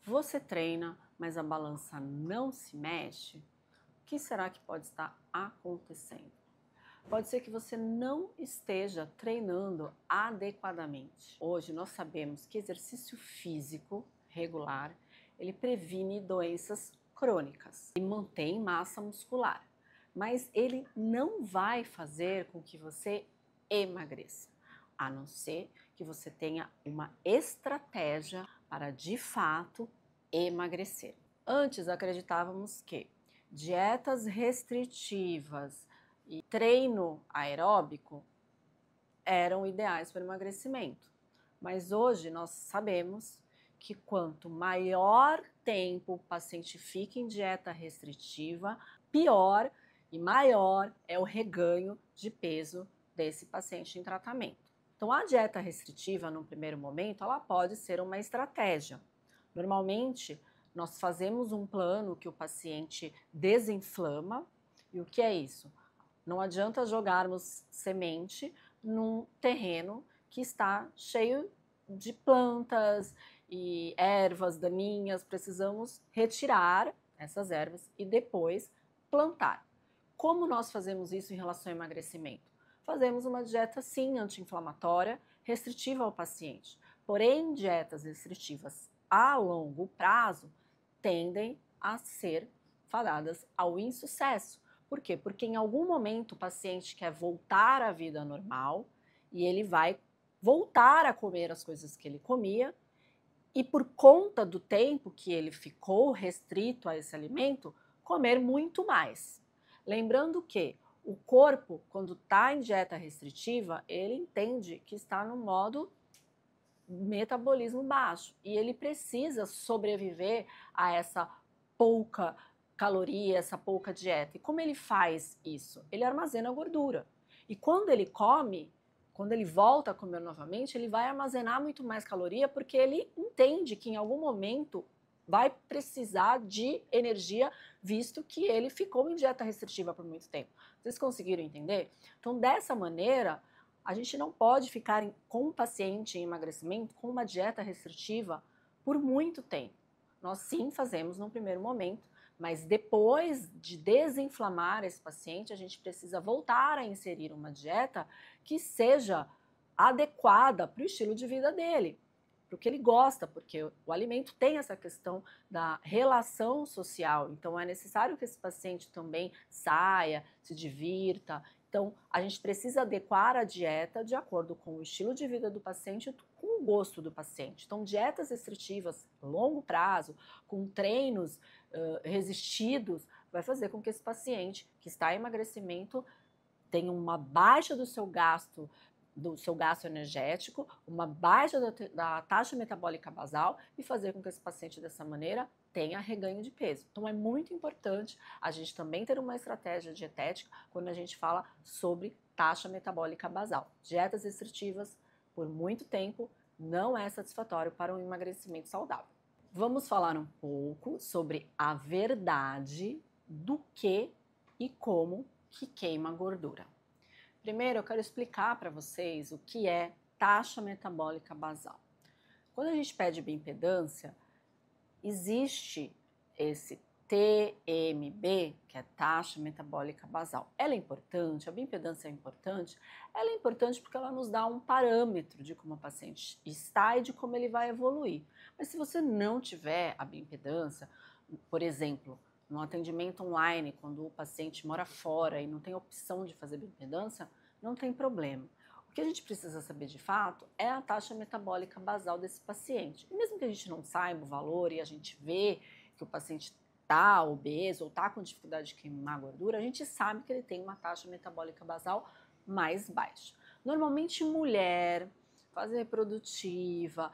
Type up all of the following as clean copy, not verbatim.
Você treina, mas a balança não se mexe? O que será que pode estar acontecendo? Pode ser que você não esteja treinando adequadamente. Hoje nós sabemos que exercício físico regular, ele previne doenças crônicas e mantém massa muscular, mas ele não vai fazer com que você emagreça, a não ser que você tenha uma estratégia para de fato emagrecer. Antes acreditávamos que dietas restritivas e treino aeróbico eram ideais para o emagrecimento, mas hoje nós sabemos que quanto maior tempo o paciente fica em dieta restritiva, pior e maior é o reganho de peso desse paciente em tratamento. Então, a dieta restritiva, no primeiro momento, ela pode ser uma estratégia. Normalmente, nós fazemos um plano que o paciente desinflama. E o que é isso? Não adianta jogarmos semente num terreno que está cheio de plantas e ervas daninhas. Precisamos retirar essas ervas e depois plantar. Como nós fazemos isso em relação ao emagrecimento? Fazemos uma dieta, sim, anti-inflamatória, restritiva ao paciente. Porém, dietas restritivas a longo prazo tendem a ser fadadas ao insucesso. Por quê? Porque em algum momento o paciente quer voltar à vida normal e ele vai voltar a comer as coisas que ele comia e por conta do tempo que ele ficou restrito a esse alimento, comer muito mais. Lembrando que o corpo, quando está em dieta restritiva, ele entende que está no modo metabolismo baixo e ele precisa sobreviver a essa pouca caloria, essa pouca dieta. E como ele faz isso? Ele armazena gordura. E quando ele come, quando ele volta a comer novamente, ele vai armazenar muito mais caloria porque ele entende que em algum momento vai precisar de energia, visto que ele ficou em dieta restritiva por muito tempo. Vocês conseguiram entender? Então, dessa maneira, a gente não pode ficar com um paciente em emagrecimento com uma dieta restritiva por muito tempo. Nós sim fazemos no primeiro momento, mas depois de desinflamar esse paciente, a gente precisa voltar a inserir uma dieta que seja adequada para o estilo de vida dele, para o que ele gosta, porque o alimento tem essa questão da relação social, então é necessário que esse paciente também saia, se divirta. Então, a gente precisa adequar a dieta de acordo com o estilo de vida do paciente e com o gosto do paciente. Então, dietas restritivas a longo prazo, com treinos resistidos, vai fazer com que esse paciente que está em emagrecimento tenha uma baixa do seu gasto energético, uma baixa da taxa metabólica basal e fazer com que esse paciente dessa maneira tenha reganho de peso. Então é muito importante a gente também ter uma estratégia dietética quando a gente fala sobre taxa metabólica basal. Dietas restritivas por muito tempo não é satisfatório para um emagrecimento saudável. Vamos falar um pouco sobre a verdade do que e como que queima gordura. Primeiro, eu quero explicar para vocês o que é taxa metabólica basal. Quando a gente pede bioimpedância, existe esse TMB, que é taxa metabólica basal. Ela é importante, a bioimpedância é importante? Ela é importante porque ela nos dá um parâmetro de como o paciente está e de como ele vai evoluir. Mas se você não tiver a bioimpedância, por exemplo, no atendimento online, quando o paciente mora fora e não tem opção de fazer bioimpedância, não tem problema. O que a gente precisa saber de fato é a taxa metabólica basal desse paciente. E mesmo que a gente não saiba o valor e a gente vê que o paciente está obeso ou está com dificuldade de queimar gordura, a gente sabe que ele tem uma taxa metabólica basal mais baixa. Normalmente mulher, fase reprodutiva,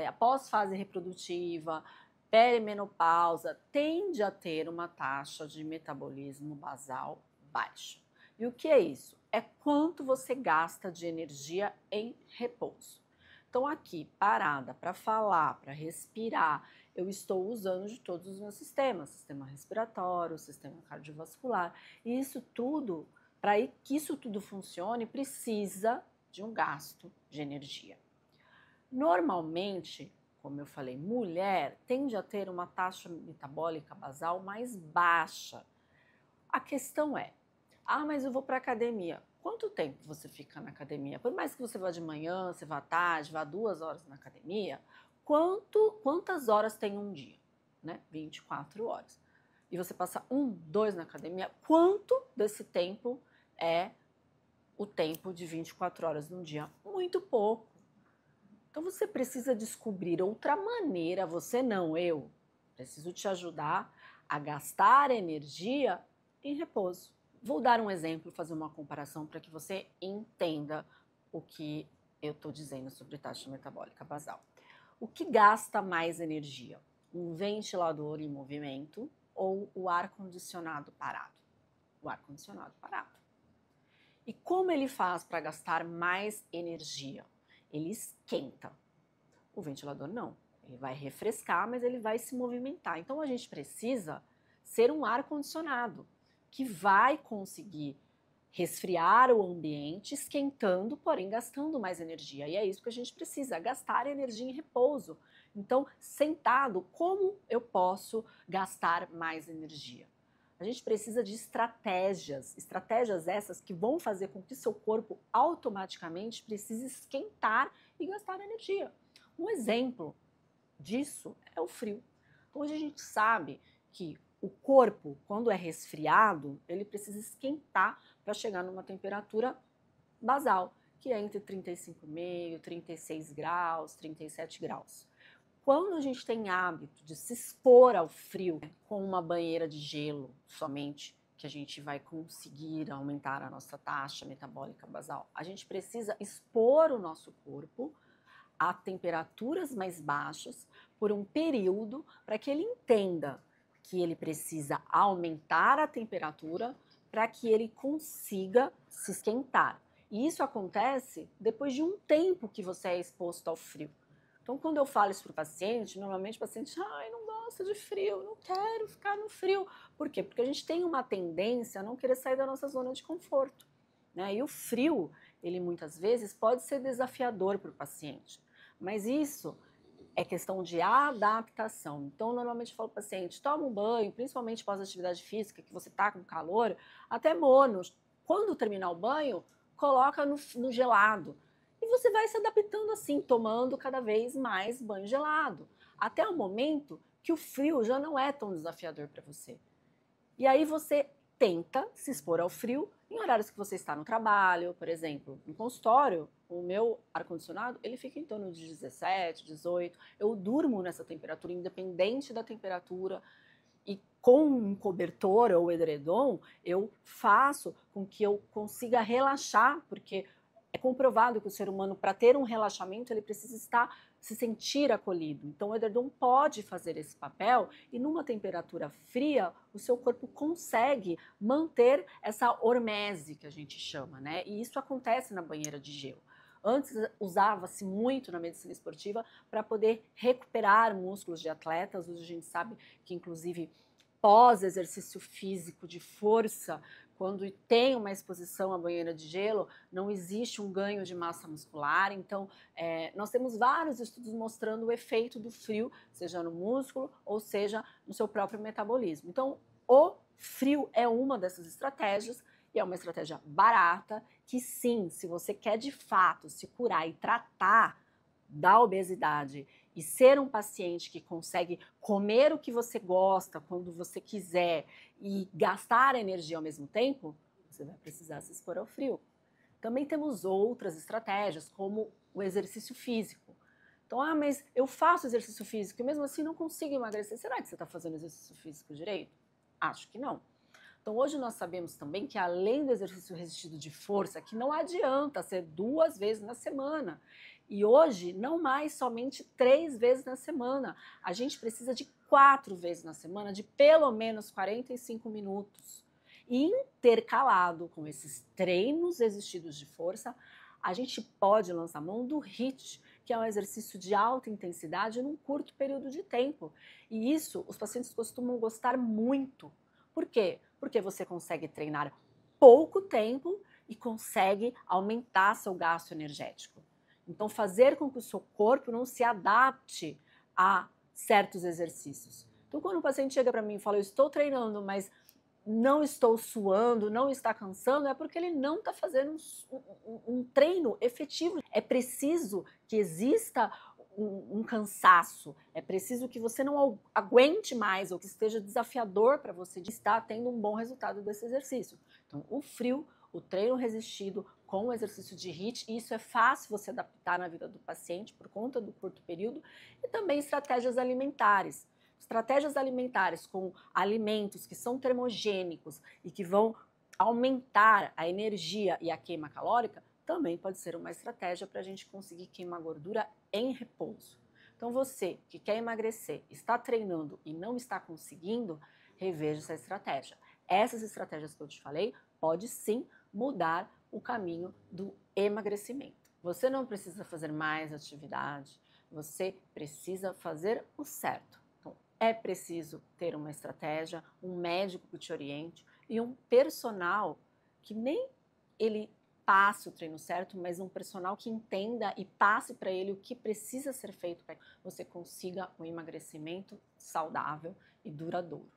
após fase reprodutiva, perimenopausa, tende a ter uma taxa de metabolismo basal baixa. E o que é isso? É quanto você gasta de energia em repouso. Então aqui, parada, para falar, para respirar, eu estou usando de todos os meus sistemas, sistema respiratório, sistema cardiovascular, e isso tudo, para que isso tudo funcione, precisa de um gasto de energia. Normalmente, como eu falei, mulher tende a ter uma taxa metabólica basal mais baixa. A questão é, mas eu vou para a academia. Quanto tempo você fica na academia? Por mais que você vá de manhã, você vá à tarde, vá 2 horas na academia, quantas horas tem um dia? Né? 24 horas. E você passa 2 na academia, quanto desse tempo é o tempo de 24 horas num dia? Muito pouco. Então você precisa descobrir outra maneira, você não, eu. Preciso te ajudar a gastar energia em repouso. Vou dar um exemplo, fazer uma comparação para que você entenda o que eu estou dizendo sobre taxa metabólica basal. O que gasta mais energia? Um ventilador em movimento ou o ar-condicionado parado? O ar-condicionado parado. E como ele faz para gastar mais energia? Ele esquenta. O ventilador não. Ele vai refrescar, mas ele vai se movimentar. Então a gente precisa ser um ar-condicionado que vai conseguir resfriar o ambiente, esquentando, porém gastando mais energia. E é isso que a gente precisa, gastar energia em repouso. Então, sentado, como eu posso gastar mais energia? A gente precisa de estratégias essas que vão fazer com que seu corpo automaticamente precise esquentar e gastar energia. Um exemplo disso é o frio. Então, hoje a gente sabe que o corpo, quando é resfriado, ele precisa esquentar para chegar numa temperatura basal, que é entre 35,5, 36 graus, 37 graus. Quando a gente tem hábito de se expor ao frio com uma banheira de gelo somente, que a gente vai conseguir aumentar a nossa taxa metabólica basal, a gente precisa expor o nosso corpo a temperaturas mais baixas por um período para que ele entenda que ele precisa aumentar a temperatura para que ele consiga se esquentar. E isso acontece depois de um tempo que você é exposto ao frio. Então, quando eu falo isso para o paciente, normalmente o paciente, não gosta de frio, não quero ficar no frio. Por quê? Porque a gente tem uma tendência a não querer sair da nossa zona de conforto, né? E o frio, ele muitas vezes pode ser desafiador para o paciente, mas isso é questão de adaptação. Então, normalmente eu falo para o paciente, toma um banho, principalmente pós-atividade física, que você está com calor, até morno. Quando terminar o banho, coloca no gelado. E você vai se adaptando assim, tomando cada vez mais banho gelado, até o momento que o frio já não é tão desafiador para você. E aí você tenta se expor ao frio em horários que você está no trabalho, por exemplo, no consultório, o meu ar-condicionado, ele fica em torno de 17, 18, eu durmo nessa temperatura, independente da temperatura, e com um cobertor ou edredom, eu faço com que eu consiga relaxar, porque é comprovado que o ser humano, para ter um relaxamento, ele precisa se sentir acolhido. Então, o edredom pode fazer esse papel e, numa temperatura fria, o seu corpo consegue manter essa hormese que a gente chama, né? E isso acontece na banheira de gelo. Antes usava-se muito na medicina esportiva para poder recuperar músculos de atletas. Hoje a gente sabe que, inclusive, pós-exercício físico de força, quando tem uma exposição à banheira de gelo, não existe um ganho de massa muscular. Então, nós temos vários estudos mostrando o efeito do frio, seja no músculo ou seja no seu próprio metabolismo. Então, o frio é uma dessas estratégias e é uma estratégia barata que, sim, se você quer de fato se curar e tratar da obesidade e ser um paciente que consegue comer o que você gosta quando você quiser e gastar energia ao mesmo tempo, você vai precisar se expor ao frio. Também temos outras estratégias, como o exercício físico. Então, mas eu faço exercício físico e mesmo assim não consigo emagrecer. Será que você está fazendo exercício físico direito? Acho que não. Então, hoje nós sabemos também que além do exercício resistido de força, que não adianta ser 2 vezes na semana, e hoje não mais somente 3 vezes na semana, a gente precisa de 4 vezes na semana, de pelo menos 45 minutos. E intercalado com esses treinos resistidos de força, a gente pode lançar mão do HIIT, que é um exercício de alta intensidade num curto período de tempo. E isso os pacientes costumam gostar muito. Por quê? Porque você consegue treinar pouco tempo e consegue aumentar seu gasto energético. Então, fazer com que o seu corpo não se adapte a certos exercícios. Então, quando o paciente chega para mim e fala, eu estou treinando, mas não estou suando, não está cansando, é porque ele não está fazendo um treino efetivo. É preciso que exista um cansaço, é preciso que você não aguente mais ou que esteja desafiador para você de estar tendo um bom resultado desse exercício. Então, o frio, o treino resistido com o exercício de HIIT, isso é fácil você adaptar na vida do paciente por conta do curto período, e também estratégias alimentares. Estratégias alimentares com alimentos que são termogênicos e que vão aumentar a energia e a queima calórica também pode ser uma estratégia para a gente conseguir queimar gordura em repouso. Então você que quer emagrecer, está treinando e não está conseguindo, reveja essa estratégia. Essas estratégias que eu te falei pode sim mudar o caminho do emagrecimento. Você não precisa fazer mais atividade, você precisa fazer o certo. É preciso ter uma estratégia, um médico que te oriente e um personal que nem ele passe o treino certo, mas um personal que entenda e passe para ele o que precisa ser feito para que você consiga um emagrecimento saudável e duradouro.